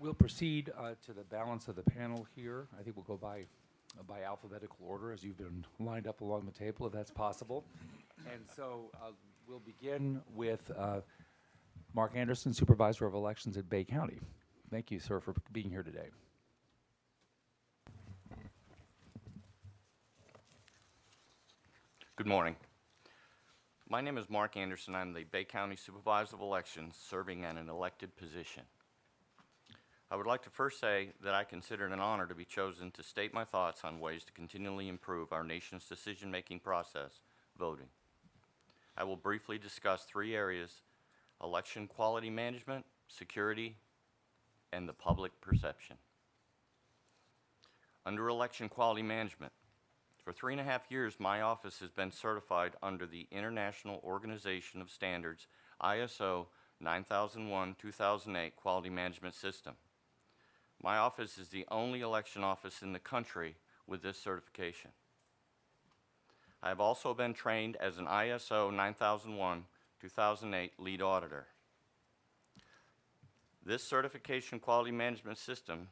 We'll proceed to the balance of the panel here. I think we'll go by alphabetical order as you've been lined up along the table, if that's possible. And so we'll begin with Mark Andersen, Supervisor of Elections at Bay County. Thank you, sir, for being here today. Good morning. My name is Mark Andersen. I'm the Bay County Supervisor of Elections, serving in an elected position. I would like to first say that I consider it an honor to be chosen to state my thoughts on ways to continually improve our nation's decision-making process, voting. I will briefly discuss three areas: election quality management, security, and the public perception. Under election quality management, for 3.5 years, my office has been certified under the International Organization of Standards ISO 9001-2008 Quality Management System. My office is the only election office in the country with this certification. I have also been trained as an ISO 9001-2008 lead auditor. This certification quality management system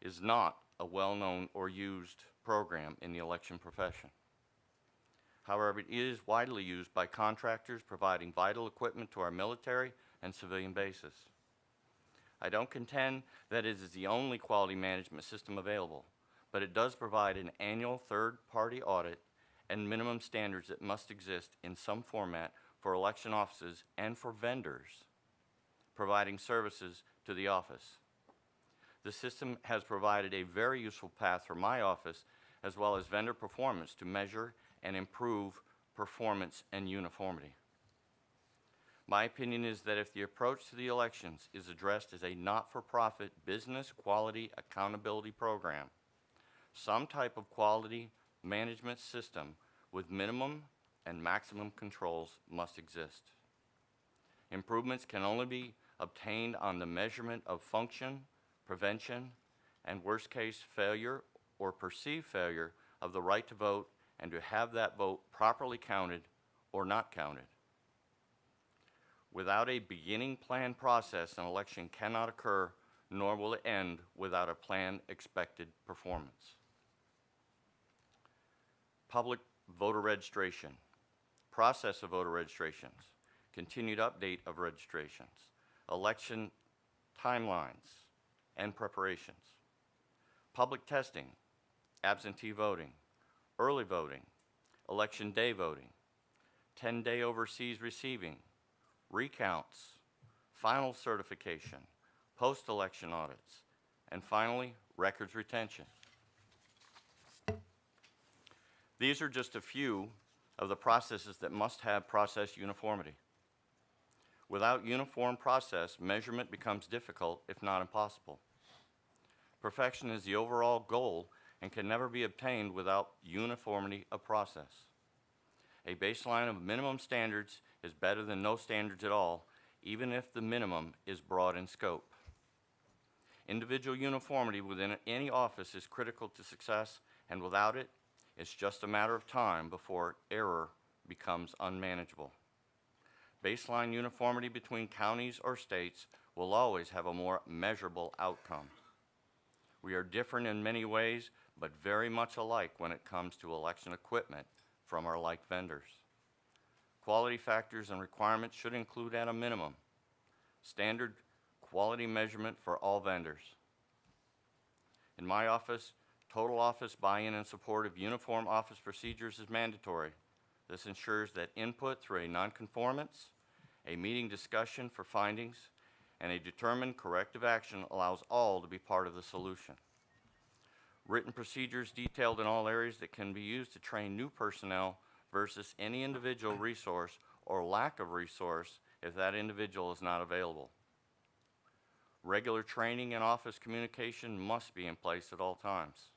is not a well-known or used program in the election profession. However, it is widely used by contractors providing vital equipment to our military and civilian bases. I don't contend that it is the only quality management system available, but it does provide an annual third-party audit and minimum standards that must exist in some format for election offices and for vendors providing services to the office. The system has provided a very useful path for my office as well as vendor performance to measure and improve performance and uniformity. My opinion is that if the approach to the elections is addressed as a not-for-profit business quality accountability program, some type of quality management system with minimum and maximum controls must exist. Improvements can only be obtained on the measurement of function, prevention, and worst-case failure or perceived failure of the right to vote and to have that vote properly counted or not counted. Without a beginning plan process, an election cannot occur, nor will it end without a planned expected performance. Public voter registration, process of voter registrations, continued update of registrations, election timelines and preparations, public testing, absentee voting, early voting, election day voting, 10-day overseas receiving, recounts, final certification, post-election audits, and finally, records retention. These are just a few of the processes that must have process uniformity. Without uniform process, measurement becomes difficult, if not impossible. Perfection is the overall goal and can never be obtained without uniformity of process. A baseline of minimum standards is better than no standards at all, even if the minimum is broad in scope. Individual uniformity within any office is critical to success, and without it, it's just a matter of time before error becomes unmanageable. Baseline uniformity between counties or states will always have a more measurable outcome. We are different in many ways, but very much alike when it comes to election equipment from our like vendors. Quality factors and requirements should include at a minimum standard quality measurement for all vendors. In my office, total office buy-in in support of uniform office procedures is mandatory. This ensures that input through a nonconformance, a meeting discussion for findings, and a determined corrective action allows all to be part of the solution. Written procedures detailed in all areas that can be used to train new personnel versus any individual resource or lack of resource if that individual is not available. Regular training and office communication must be in place at all times.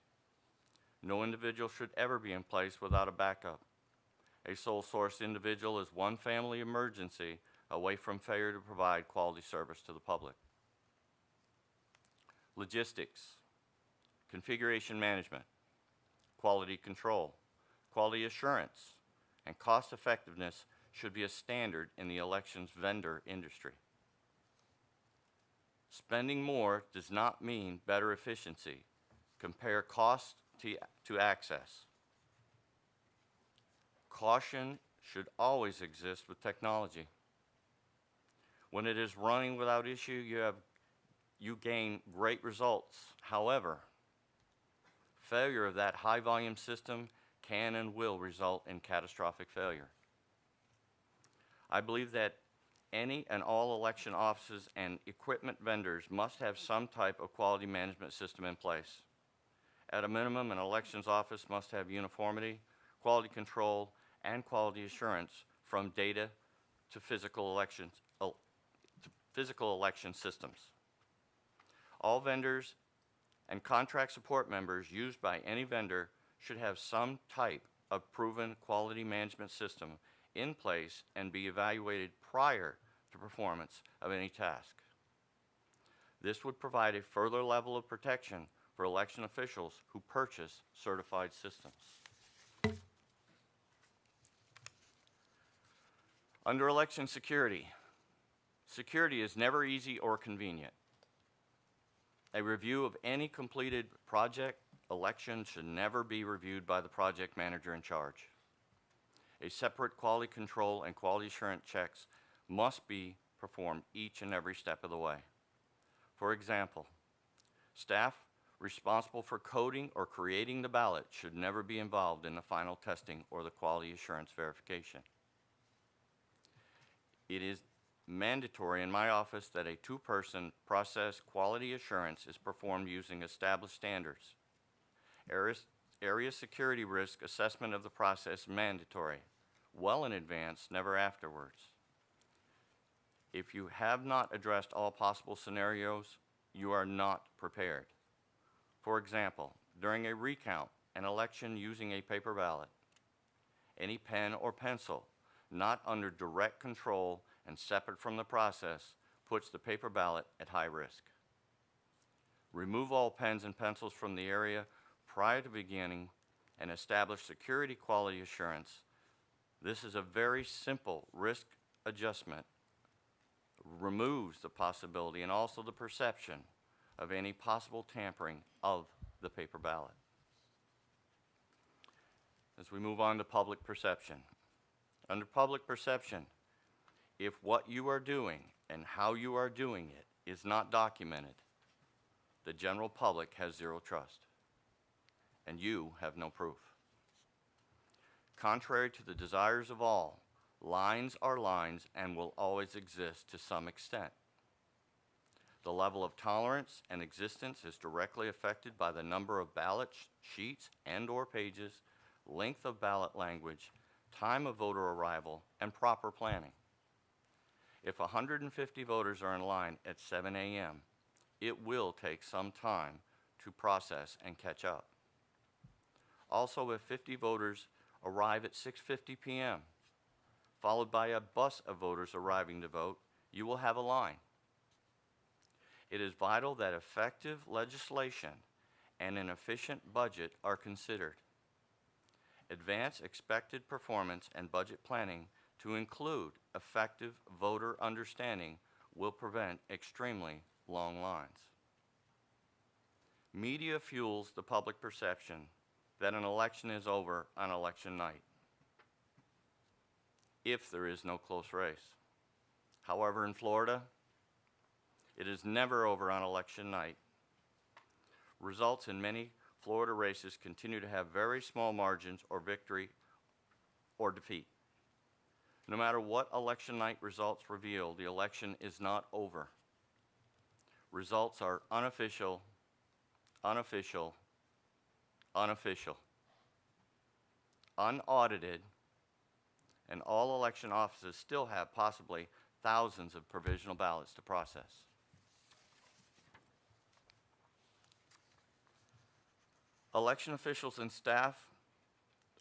No individual should ever be in place without a backup. A sole source individual is one family emergency away from failure to provide quality service to the public. Logistics, configuration management, quality control, quality assurance, and cost effectiveness should be a standard in the elections vendor industry. Spending more does not mean better efficiency. Compare cost to access. Caution should always exist with technology. When it is running without issue, you gain great results. However, failure of that high-volume system can and will result in catastrophic failure. I believe that any and all election offices and equipment vendors must have some type of quality management system in place. At a minimum, an elections office must have uniformity, quality control, and quality assurance from data to physical election systems. All vendors and contract support members used by any vendor should have some type of proven quality management system in place and be evaluated prior to performance of any task. This would provide a further level of protection for election officials who purchase certified systems. Under election security, security is never easy or convenient. A review of any completed project election should never be reviewed by the project manager in charge. A separate quality control and quality assurance checks must be performed each and every step of the way. For example, staff responsible for coding or creating the ballot should never be involved in the final testing or the quality assurance verification. It is mandatory in my office that a two-person process quality assurance is performed using established standards. Area security risk assessment of the process mandatory, well in advance, never afterwards. If you have not addressed all possible scenarios, you are not prepared. For example, during a recount, an election using a paper ballot, any pen or pencil not under direct control and separate from the process puts the paper ballot at high risk. Remove all pens and pencils from the area prior to beginning and establish security quality assurance. This is a very simple risk adjustment, removes the possibility and also the perception of any possible tampering of the paper ballot. As we move on to public perception. Under public perception, if what you are doing and how you are doing it is not documented, the general public has zero trust, and you have no proof. Contrary to the desires of all, lines are lines and will always exist to some extent. The level of tolerance and existence is directly affected by the number of ballot sheets and/or pages, length of ballot language, time of voter arrival, and proper planning. If 150 voters are in line at 7 a.m., it will take some time to process and catch up. Also, if 50 voters arrive at 6:50 p.m., followed by a bus of voters arriving to vote, you will have a line. It is vital that effective legislation and an efficient budget are considered. Advance expected performance and budget planning to include effective voter understanding will prevent extremely long lines. Media fuels the public perception that an election is over on election night, if there is no close race. However, in Florida, it is never over on election night. Results in many Florida races continue to have very small margins or victory or defeat. No matter what election night results reveal, the election is not over. Results are unofficial, unaudited, and all election offices still have possibly thousands of provisional ballots to process. Election officials and staff,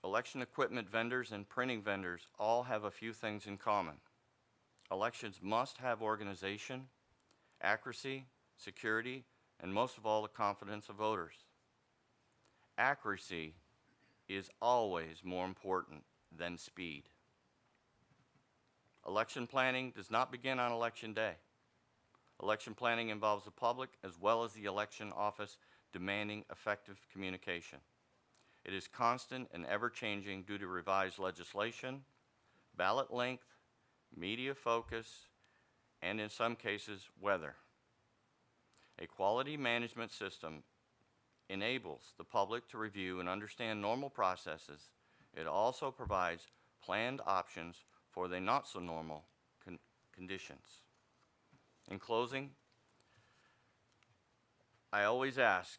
election equipment vendors, and printing vendors all have a few things in common. Elections must have organization, accuracy, security, and most of all, the confidence of voters. Accuracy is always more important than speed. Election planning does not begin on election day. Election planning involves the public as well as the election office demanding effective communication. It is constant and ever-changing due to revised legislation, ballot length, media focus, and in some cases, weather. A quality management system enables the public to review and understand normal processes. It also provides planned options for the not-so-normal conditions. In closing, I always ask,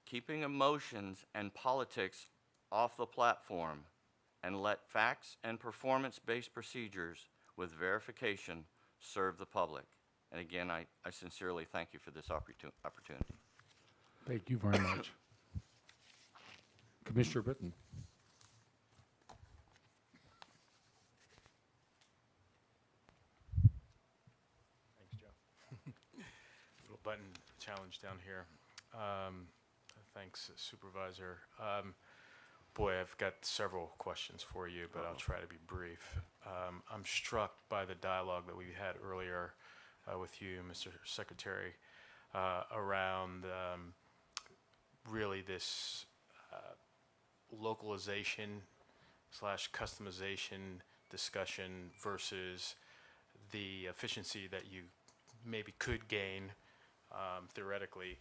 keeping emotions and politics off the platform and let facts and performance-based procedures with verification serve the public. And again, I sincerely thank you for this opportunity. Thank you very much. Commissioner Britton. Thanks, Joe. Little button challenge down here. Thanks, Supervisor. Boy, I've got several questions for you, but I'll try to be brief. I'm struck by the dialogue that we had earlier with you, Mr. Secretary, around really this localization / customization discussion versus the efficiency that you maybe could gain theoretically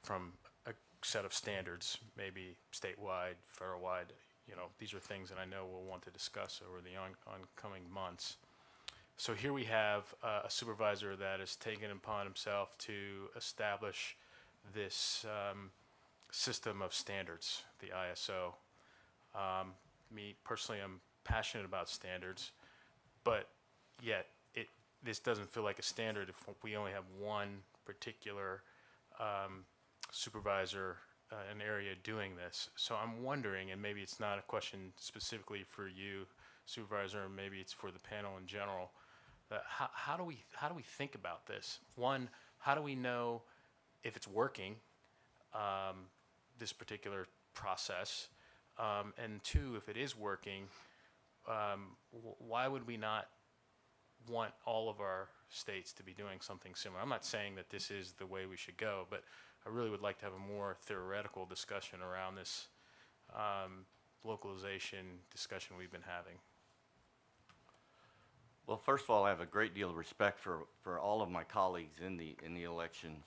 from a set of standards, maybe statewide, federal-wide. You know, these are things that I know we'll want to discuss over the oncoming months. So here we have a supervisor that has taken upon himself to establish this system of standards, the ISO. Me personally, I'm passionate about standards, but yet this doesn't feel like a standard if we only have one particular supervisor an area doing this. So I'm wondering, and maybe it's not a question specifically for you, Supervisor, or maybe it's for the panel in general, how do we think about this? One, how do we know if it's working, this particular process? And two, if it is working, why would we not want all of our states to be doing something similar? I'm not saying that this is the way we should go, but I really would like to have a more theoretical discussion around this localization discussion we've been having. Well, first of all, I have a great deal of respect for all of my colleagues in the elections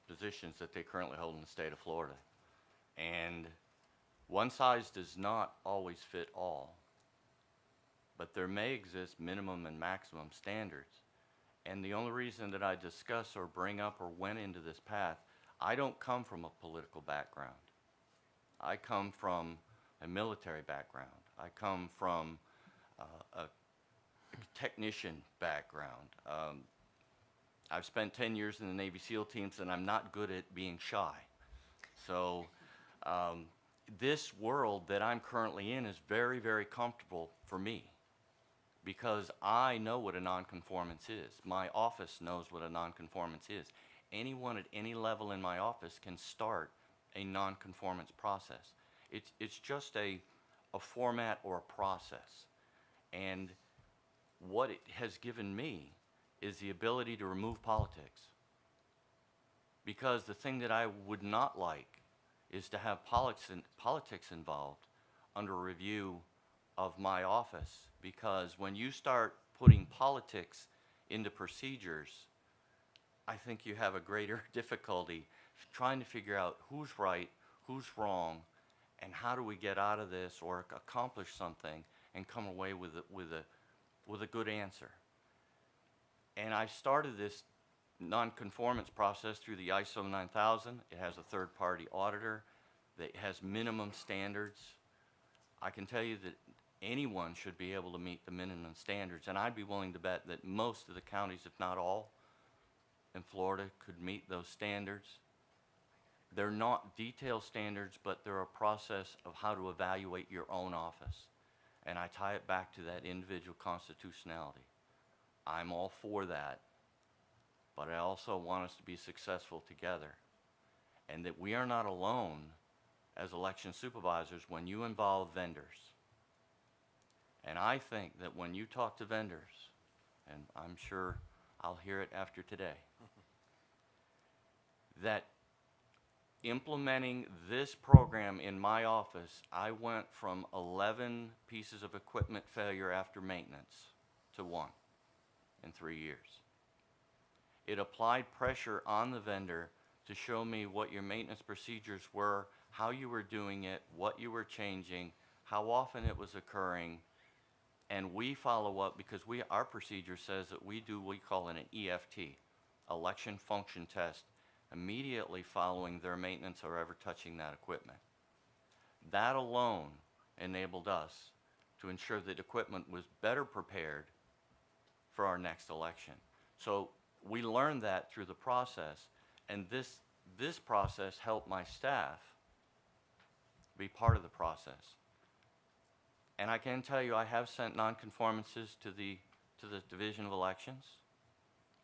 positions that they currently hold in the state of Florida. And one size does not always fit all, but there may exist minimum and maximum standards. And the only reason that I discuss or bring up or went into this path, I don't come from a political background. I come from a military background. I come from a technician background. I've spent 10 years in the Navy SEAL teams, and I'm not good at being shy. So this world that I'm currently in is very, very comfortable for me because I know what a nonconformance is. My office knows what a nonconformance is. Anyone at any level in my office can start a nonconformance process. It's just a format or a process. And what it has given me is the ability to remove politics. Because the thing that I would not like is to have politics involved under review of my office. Because when you start putting politics into procedures, I think you have a greater difficulty trying to figure out who's right, who's wrong, and how do we get out of this or accomplish something and come away with a good answer. And I started this nonconformance process through the ISO 9000. It has a third-party auditor that has minimum standards. I can tell you that anyone should be able to meet the minimum standards, and I'd be willing to bet that most of the counties, if not all, in Florida could meet those standards. They're not detailed standards, but they're a process of how to evaluate your own office. And I tie it back to that individual constitutionality. I'm all for that, but I also want us to be successful together. And that we are not alone as election supervisors when you involve vendors. And I think that when you talk to vendors, and I'm sure I'll hear it after today, that implementing this program in my office, I went from 11 pieces of equipment failure after maintenance to 1 in 3 years. It applied pressure on the vendor to show me what your maintenance procedures were, how you were doing it, what you were changing, how often it was occurring, and we follow up because our procedure says that we do what we call an EFT, election function test, immediately following their maintenance or ever touching that equipment. That alone enabled us to ensure that equipment was better prepared for our next election. So we learned that through the process, and this process helped my staff be part of the process. And I can tell you, I have sent nonconformances to the Division of Elections.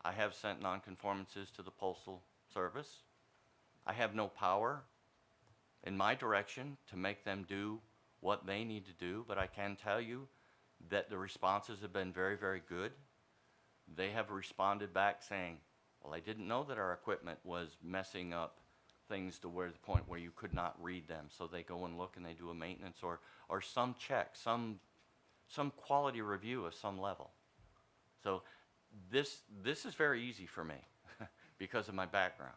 I have sent nonconformances to the Postal Service. I have no power in my direction to make them do what they need to do, but I can tell you that the responses have been very, very good. They have responded back saying, well, I didn't know that our equipment was messing up things to the point where you could not read them. So they go and look and they do a maintenance or some check, some quality review of some level. So this is very easy for me because of my background.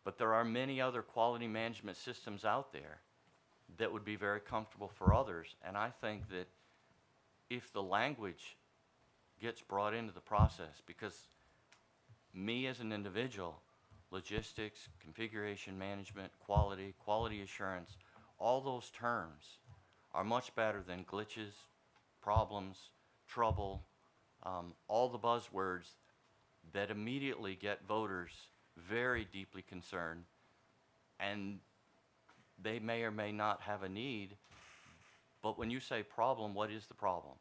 But there are many other quality management systems out there that would be very comfortable for others. And I think that if the language gets brought into the process, because me as an individual, logistics, configuration management, quality assurance, all those terms are much better than glitches, problems, trouble, all the buzzwords that immediately get voters very deeply concerned, and they may or may not have a need, but when you say problem, what is the problem?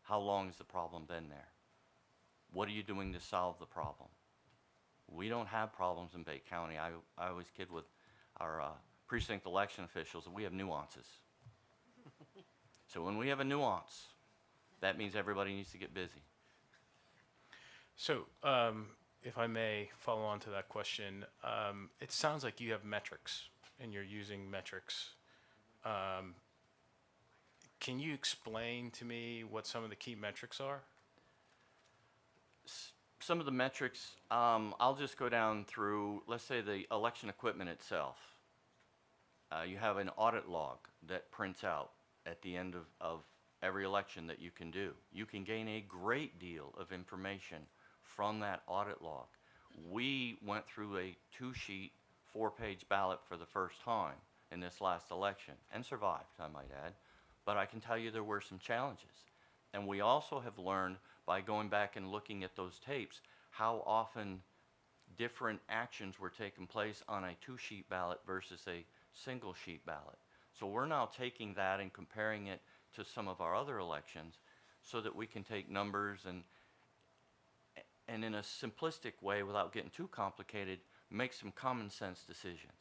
How long has the problem been there? What are you doing to solve the problem? We don't have problems in Bay County. I always kid with our precinct election officials that we have nuances. So when we have a nuance, that means everybody needs to get busy. So, if I may follow on to that question, it sounds like you have metrics and you're using metrics. Can you explain to me what some of the key metrics are? Some of the metrics, I'll just go down through, let's say the election equipment itself. You have an audit log that prints out at the end of every election that you can do. You can gain a great deal of information from that audit log. We went through a 2-sheet, 4-page ballot for the first time in this last election and survived, I might add. But I can tell you there were some challenges. And we also have learned by going back and looking at those tapes how often different actions were taking place on a 2-sheet ballot versus a single-sheet ballot. So we're now taking that and comparing it to some of our other elections so that we can take numbers and in a simplistic way, without getting too complicated, make some common sense decisions.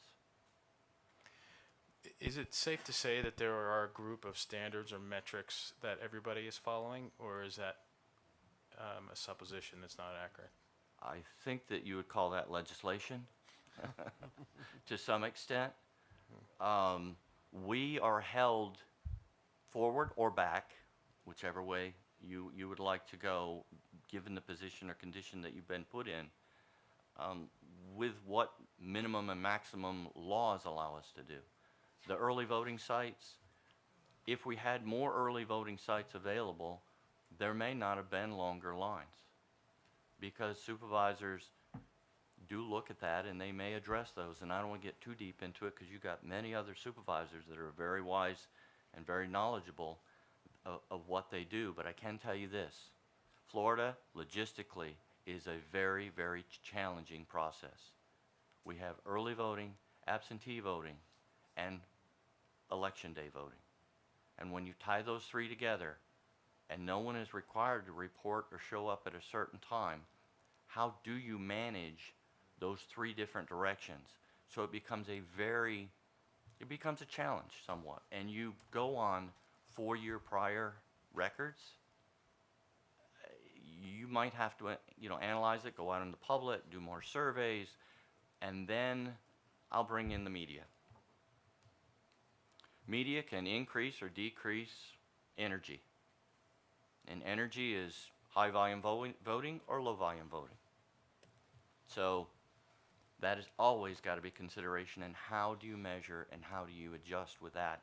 Is it safe to say that there are a group of standards or metrics that everybody is following, or is that a supposition that's not accurate? I think that you would call that legislation to some extent. We are held forward or back, whichever way you would like to go, given the position or condition that you've been put in, with what minimum and maximum laws allow us to do. The early voting sites, if we had more early voting sites available, there may not have been longer lines, because supervisors do look at that and they may address those. And I don't want to get too deep into it because you've got many other supervisors that are very wise and very knowledgeable of what they do. But I can tell you this, Florida logistically is a very, very challenging process. We have early voting, absentee voting, and election day voting. And when you tie those three together and no one is required to report or show up at a certain time, how do you manage those three different directions? So it becomes a challenge somewhat. And you go on 4-year prior records, you might have to, analyze it, go out in the public, do more surveys, and then I'll bring in the media. Media can increase or decrease energy. And energy is high volume voting or low volume voting. So that has always got to be consideration, and how do you measure and how do you adjust with that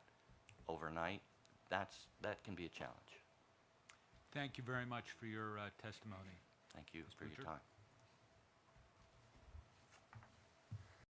overnight? That can be a challenge. Thank you very much for your testimony. Thank you for your Butcher? time.